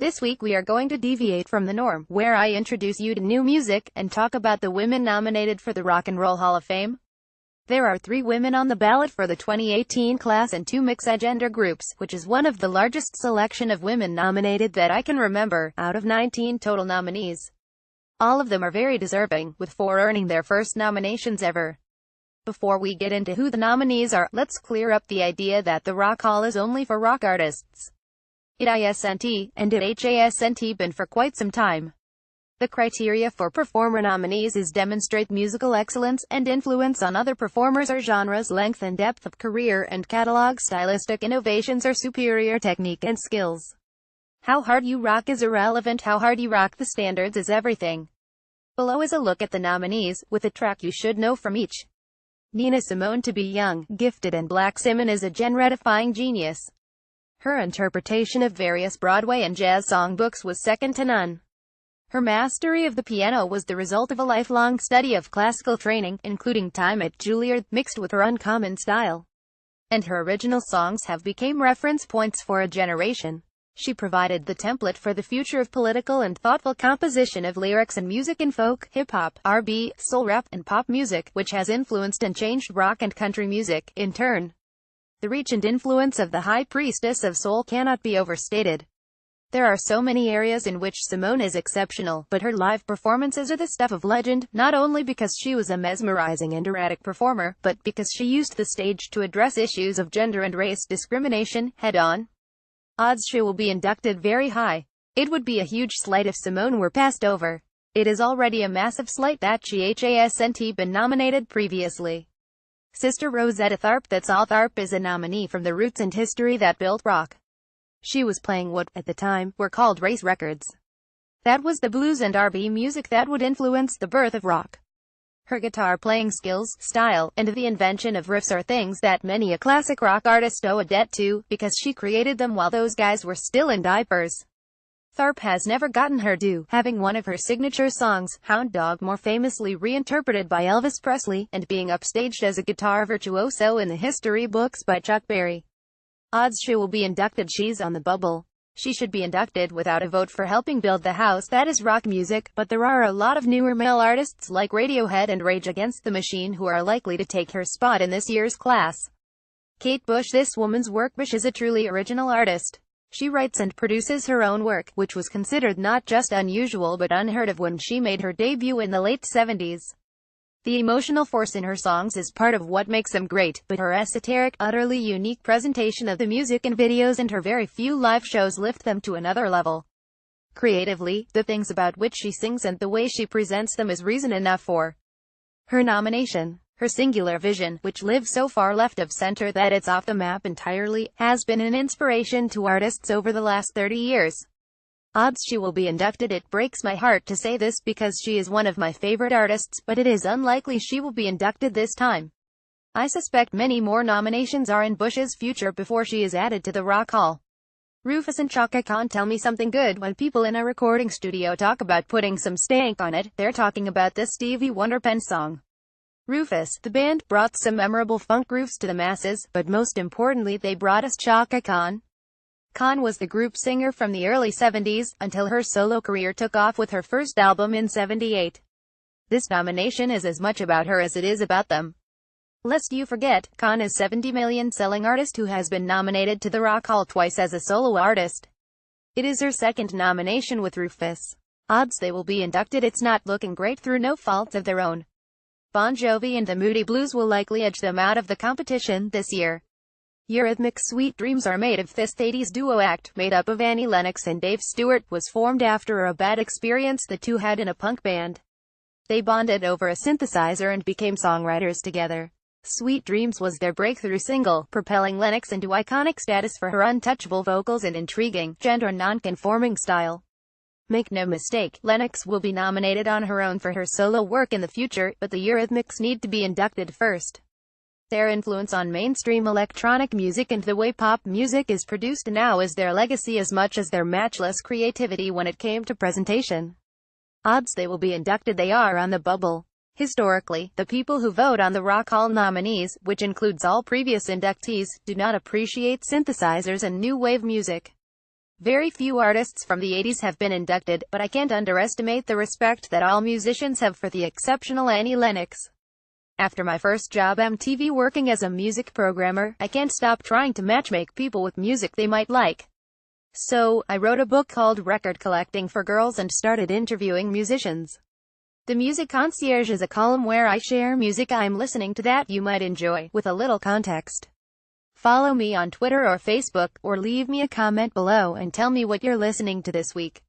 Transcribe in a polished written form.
This week we are going to deviate from the norm, where I introduce you to new music, and talk about the women nominated for the Rock and Roll Hall of Fame. There are 3 women on the ballot for the 2018 class and 2 mixed-gender groups, which is one of the largest selection of women nominated that I can remember, out of 19 total nominees. All of them are very deserving, with 4 earning their first nominations ever. Before we get into who the nominees are, let's clear up the idea that the Rock Hall is only for rock artists. It isn't, and it hasn't been for quite some time. The criteria for performer nominees is demonstrate musical excellence and influence on other performers or genres, length and depth of career and catalog, stylistic innovations or superior technique and skills. How hard you rock is irrelevant, how hard you rock the standards is everything. Below is a look at the nominees, with a track you should know from each. Nina Simone. To be young, gifted and black, Simone is a genre-defying genius. Her interpretation of various Broadway and jazz songbooks was second to none. Her mastery of the piano was the result of a lifelong study of classical training, including time at Juilliard, mixed with her uncommon style. And her original songs have become reference points for a generation. She provided the template for the future of political and thoughtful composition of lyrics and music in folk, hip-hop, R&B, soul rap, and pop music, which has influenced and changed rock and country music, in turn. The reach and influence of the High Priestess of Soul cannot be overstated. There are so many areas in which Simone is exceptional, but her live performances are the stuff of legend, not only because she was a mesmerizing and erratic performer, but because she used the stage to address issues of gender and race discrimination, head-on. Odds she will be inducted very high. It would be a huge slight if Simone were passed over. It is already a massive slight that she hasn't been nominated previously. Sister Rosetta Tharpe. That's all. Tharpe is a nominee from the roots and history that built rock. She was playing what, at the time, were called race records. That was the blues and R&B music that would influence the birth of rock. Her guitar playing skills, style, and the invention of riffs are things that many a classic rock artist owe a debt to, because she created them while those guys were still in diapers. Tharpe has never gotten her due, having one of her signature songs, Hound Dog, more famously reinterpreted by Elvis Presley, and being upstaged as a guitar virtuoso in the history books by Chuck Berry. Odds she will be inducted. She's on the bubble. She should be inducted without a vote for helping build the house that is rock music, but there are a lot of newer male artists like Radiohead and Rage Against the Machine who are likely to take her spot in this year's class. Kate Bush. This woman's work. Bush is a truly original artist. She writes and produces her own work, which was considered not just unusual but unheard of when she made her debut in the late 70s. The emotional force in her songs is part of what makes them great, but her esoteric, utterly unique presentation of the music and videos and her very few live shows lift them to another level. Creatively, the things about which she sings and the way she presents them is reason enough for her nomination. Her singular vision, which lives so far left of center that it's off the map entirely, has been an inspiration to artists over the last 30 years. Odds she will be inducted. It breaks my heart to say this because she is one of my favorite artists, but it is unlikely she will be inducted this time. I suspect many more nominations are in Bush's future before she is added to the Rock Hall. Rufus and Chaka Khan. Tell me something good. When people in a recording studio talk about putting some stank on it, they're talking about this Stevie Wonder pen song. Rufus, the band, brought some memorable funk grooves to the masses, but most importantly they brought us Chaka Khan. Khan was the group singer from the early 70s, until her solo career took off with her first album in '78. This nomination is as much about her as it is about them. Lest you forget, Khan is 70 million selling artist who has been nominated to the Rock Hall twice as a solo artist. It is her second nomination with Rufus. Odds they will be inducted. It's not looking great through no fault of their own. Bon Jovi and the Moody Blues will likely edge them out of the competition this year. Eurythmics' Sweet Dreams Are Made of. This 80s duo act, made up of Annie Lennox and Dave Stewart, was formed after a bad experience the two had in a punk band. They bonded over a synthesizer and became songwriters together. Sweet Dreams was their breakthrough single, propelling Lennox into iconic status for her untouchable vocals and intriguing, gender-non-conforming style. Make no mistake, Lennox will be nominated on her own for her solo work in the future, but the Eurythmics need to be inducted first. Their influence on mainstream electronic music and the way pop music is produced now is their legacy as much as their matchless creativity when it came to presentation. Odds they will be inducted. They are on the bubble. Historically, the people who vote on the Rock Hall nominees, which includes all previous inductees, do not appreciate synthesizers and new wave music. Very few artists from the 80s have been inducted, but I can't underestimate the respect that all musicians have for the exceptional Annie Lennox. After my first job MTV working as a music programmer, I can't stop trying to matchmake people with music they might like. So, I wrote a book called Record Collecting for Girls and started interviewing musicians. The Music Concierge is a column where I share music I'm listening to that you might enjoy, with a little context. Follow me on Twitter or Facebook, or leave me a comment below and tell me what you're listening to this week.